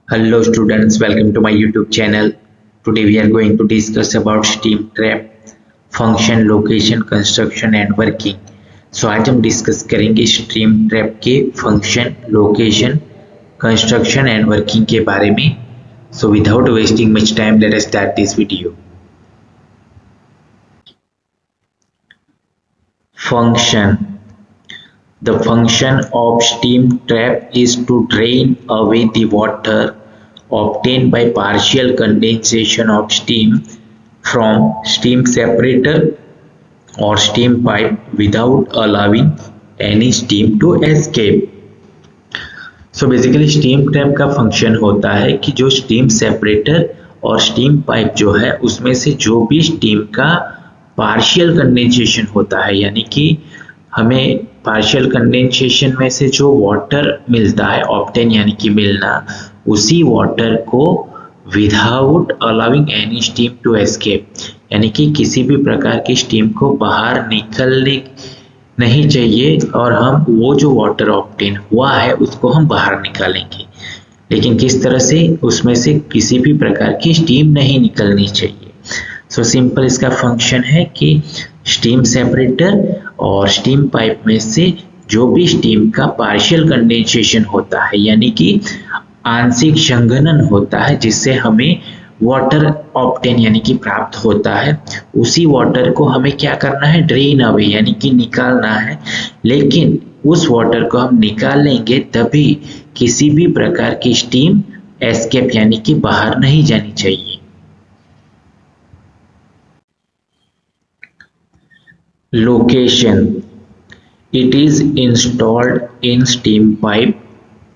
Hello students, welcome to my YouTube channel. Today we are going to discuss about steam trap, function, location, construction and working. आज हम discuss करेंगे steam trap के function, location, construction and working के बारे में. So without wasting much time, let us start this video. Function. The function of steam trap is to drain away the water obtained by partial condensation of steam from steam separator or steam pipe without allowing any steam to escape. So basically steam trap का function होता है कि जो steam separator और steam pipe जो है उसमें से जो भी स्टीम का पार्शियल कंडेंसेशन होता है, यानी कि हमें पार्शियल कंडेंसेशन में से जो वाटर मिलता है, ऑब्टेन यानी कि मिलना, उसी वाटर को without allowing any steam to escape, यानी कि किसी भी प्रकार की स्टीम को बाहर निकलने नहीं चाहिए और हम वो जो वाटर ऑब्टेन हुआ है उसको हम बाहर निकालेंगे, लेकिन किस तरह से, उसमें से किसी भी प्रकार की स्टीम नहीं निकलनी चाहिए. सो सिंपल इसका फंक्शन है कि स्टीम सेपरेटर और स्टीम पाइप में से जो भी स्टीम का पार्शियल कंडेंसेशन होता है, यानी कि आंशिक संघनन होता है जिससे हमें वाटर ऑब्टेन यानी कि प्राप्त होता है, उसी वाटर को हमें क्या करना है, ड्रेन अवे यानी कि निकालना है. लेकिन उस वाटर को हम निकाल लेंगे तभी किसी भी प्रकार की स्टीम एस्केप यानी कि बाहर नहीं जानी चाहिए. Location. It is installed in steam pipe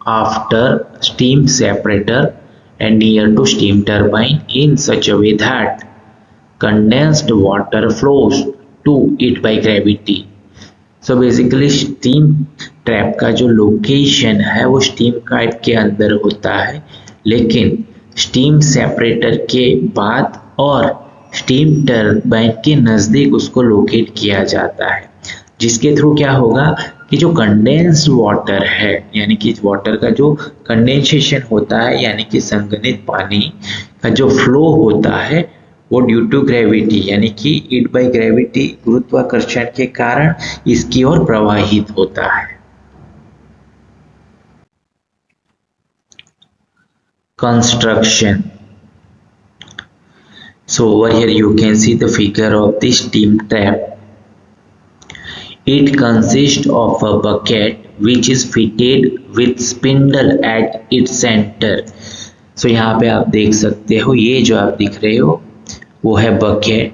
after steam separator and near to steam turbine in such a way that condensed water flows to it by gravity. So basically steam trap का जो location है वो steam pipe के अंदर होता है, लेकिन steam separator के बाद और स्टीम टरबाइन के नज़दीक उसको लोकेट किया जाता है, जिसके थ्रू क्या होगा कि जो कंडेंस्ड वाटर है, यानी कि वाटर का जो कंडेंसेशन होता है, यानी कि संघनित पानी का जो फ्लो होता है वो ड्यू टू ग्रेविटी यानी कि इट बाय ग्रेविटी, गुरुत्वाकर्षण के कारण इसकी ओर प्रवाहित होता है. Construction. So over here you can see the figure of the steam trap. It consists of a bucket which is fitted with spindle at its center. So यहाँ पे आप देख सकते हो, ये जो आप दिख रहे हो वो है बकेट,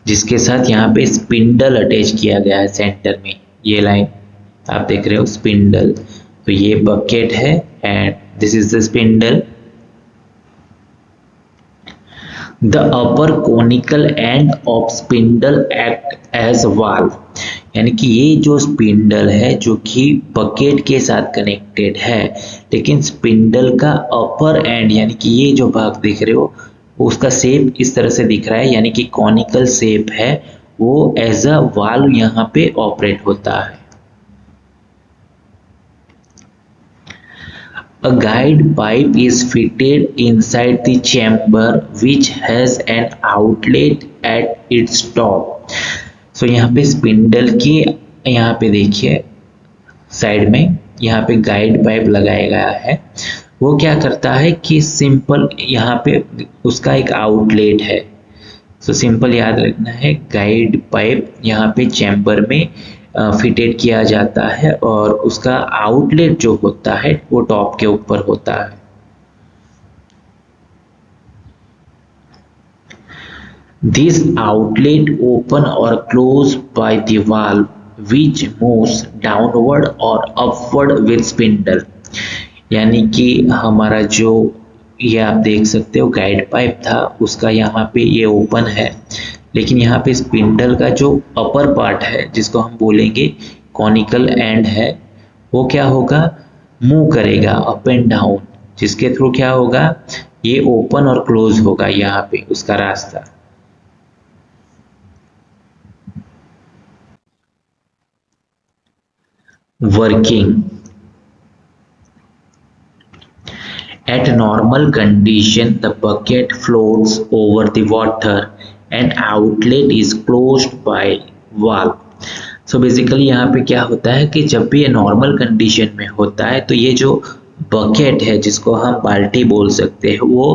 जिसके साथ यहाँ पे स्पिंडल अटैच किया गया है सेंटर में. ये लाइन आप देख रहे हो स्पिंडल, तो ये बकेट है and this is the spindle. The upper conical end of spindle act as valve, यानी कि ये जो स्पिंडल है जो कि बकेट के साथ कनेक्टेड है, लेकिन स्पिंडल का अपर एंड यानी कि ये जो भाग दिख रहे हो उसका शेप इस तरह से दिख रहा है, यानी कि कॉनिकल शेप है, वो एज अ वाल्व यहाँ पे ऑपरेट होता है. A guide pipe is fitted inside the chamber which has an outlet at its top. So यहाँ पे स्पिंडल की, यहाँ पे देखिए साइड में यहाँ पे गाइड पाइप लगाया गया है. वो क्या करता है कि सिंपल यहाँ पे उसका एक आउटलेट है. सो सिंपल याद रखना है, गाइड पाइप यहाँ पे चैम्बर में फिटेड किया जाता है और उसका आउटलेट जो होता है वो टॉप के ऊपर होता है. This outlet open or close by the valve which moves downward or upward with spindle, यानी कि हमारा जो ये आप देख सकते हो गाइड पाइप था उसका यहाँ पे ये ओपन है, लेकिन यहाँ पे स्पिंडल का जो अपर पार्ट है जिसको हम बोलेंगे कॉनिकल एंड है, वो क्या होगा, मूव करेगा अप एंड डाउन, जिसके थ्रू क्या होगा, ये ओपन और क्लोज होगा यहाँ पे उसका रास्ता. Working. At normal condition, the bucket floats over the water and outlet is closed by valve. So basically यहाँ पे क्या होता है कि जब भी ये नॉर्मल कंडीशन में होता है तो ये जो बकेट है जिसको हम बाल्टी बोल सकते हैं वो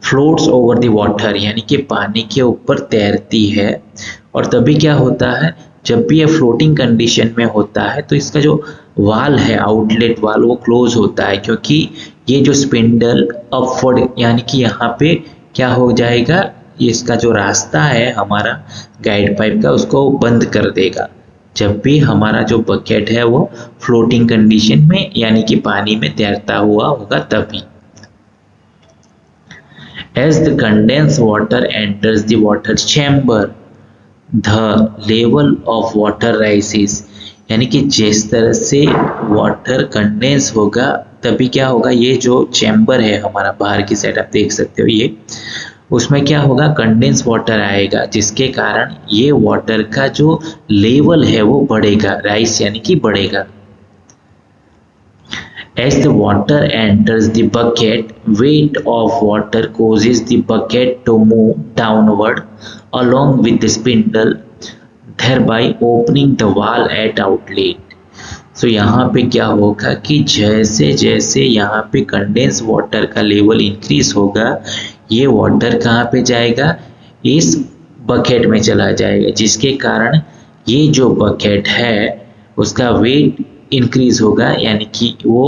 फ्लोट्स ओवर द वाटर यानी कि पानी के ऊपर तैरती है। और तभी क्या होता है, जब भी ये फ्लोटिंग कंडीशन में होता है तो इसका जो वाल है, आउटलेट वाल, वो क्लोज होता है, क्योंकि ये जो स्पिंडल अपवर्ड यानी कि यहाँ पे क्या हो जाएगा, इसका जो रास्ता है हमारा गाइड पाइप का उसको बंद कर देगा जब भी हमारा जो बकेट है वो फ्लोटिंग कंडीशन में यानी कि पानी में तैरता हुआ होगा तभी। As the condensed water enters the water chamber, the level of water rises. यानी कि जिस तरह से वाटर कंडेंस होगा तभी क्या होगा, ये जो चैम्बर है हमारा बाहर की साइड आप देख सकते हो, ये उसमें क्या होगा, कंडेंस वाटर आएगा जिसके कारण ये वाटर का जो लेवल है वो बढ़ेगा, राइज यानी कि बढ़ेगा। As the water enters the bucket, weight of water causes the bucket to move downward along with the spindle, thereby opening the valve at outlet. So यहाँ पे क्या होगा कि जैसे जैसे यहाँ पे कंडेंस वाटर का लेवल इंक्रीज होगा, ये वाटर कहाँ पे जाएगा, इस बकेट में चला जाएगा, जिसके कारण ये जो बकेट है उसका वेट इंक्रीज होगा यानी कि वो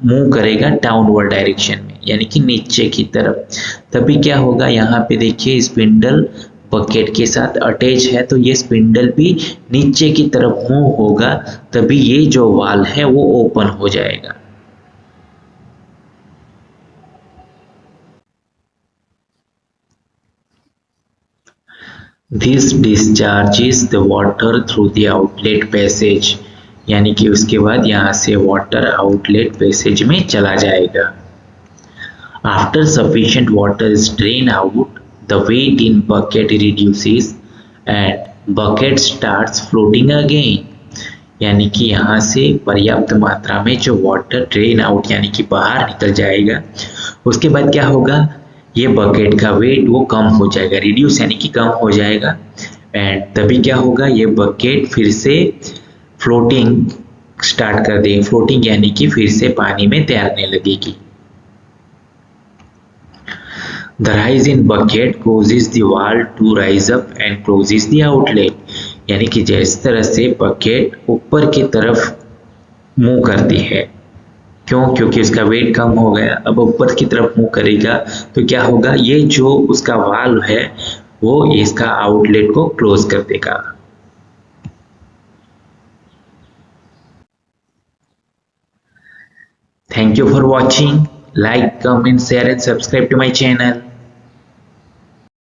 मूव करेगा डाउनवर्ड डायरेक्शन में यानी कि नीचे की तरफ। तभी क्या होगा, यहाँ पे देखिए स्पिंडल बकेट के साथ अटैच है तो ये स्पिंडल भी नीचे की तरफ मूव होगा, तभी ये जो वाल है वो ओपन हो जाएगा। This discharges the water through the outlet passage, यानी कि उसके बाद यहाँ से वाटर आउटलेट पैसेज में चला जाएगा। After sufficient water is drained out, the weight in bucket reduces and bucket starts floating again. यानी कि यहाँ से पर्याप्त मात्रा में जो वाटर ड्रेन आउट यानी कि बाहर निकल जाएगा, उसके बाद क्या होगा, ये बकेट का वेट वो कम हो जाएगा, रिड्यूस यानी कि कम हो जाएगा, एंड तभी क्या होगा, ये बकेट फिर से फ्लोटिंग स्टार्ट कर देगी, फ्लोटिंग यानी कि फिर से पानी में तैरने लगेगी। The rise in bucket causes the valve to rise up and closes the outlet, यानी कि जिस तरह से बकेट ऊपर की तरफ मूव करती है, क्यों, क्योंकि उसका वेट कम हो गया, अब ऊपर की तरफ मूव करेगा तो क्या होगा, ये जो उसका वाल्व है वो इसका आउटलेट को क्लोज कर देगा। Thank you for watching. Like, comment, share and subscribe to my channel.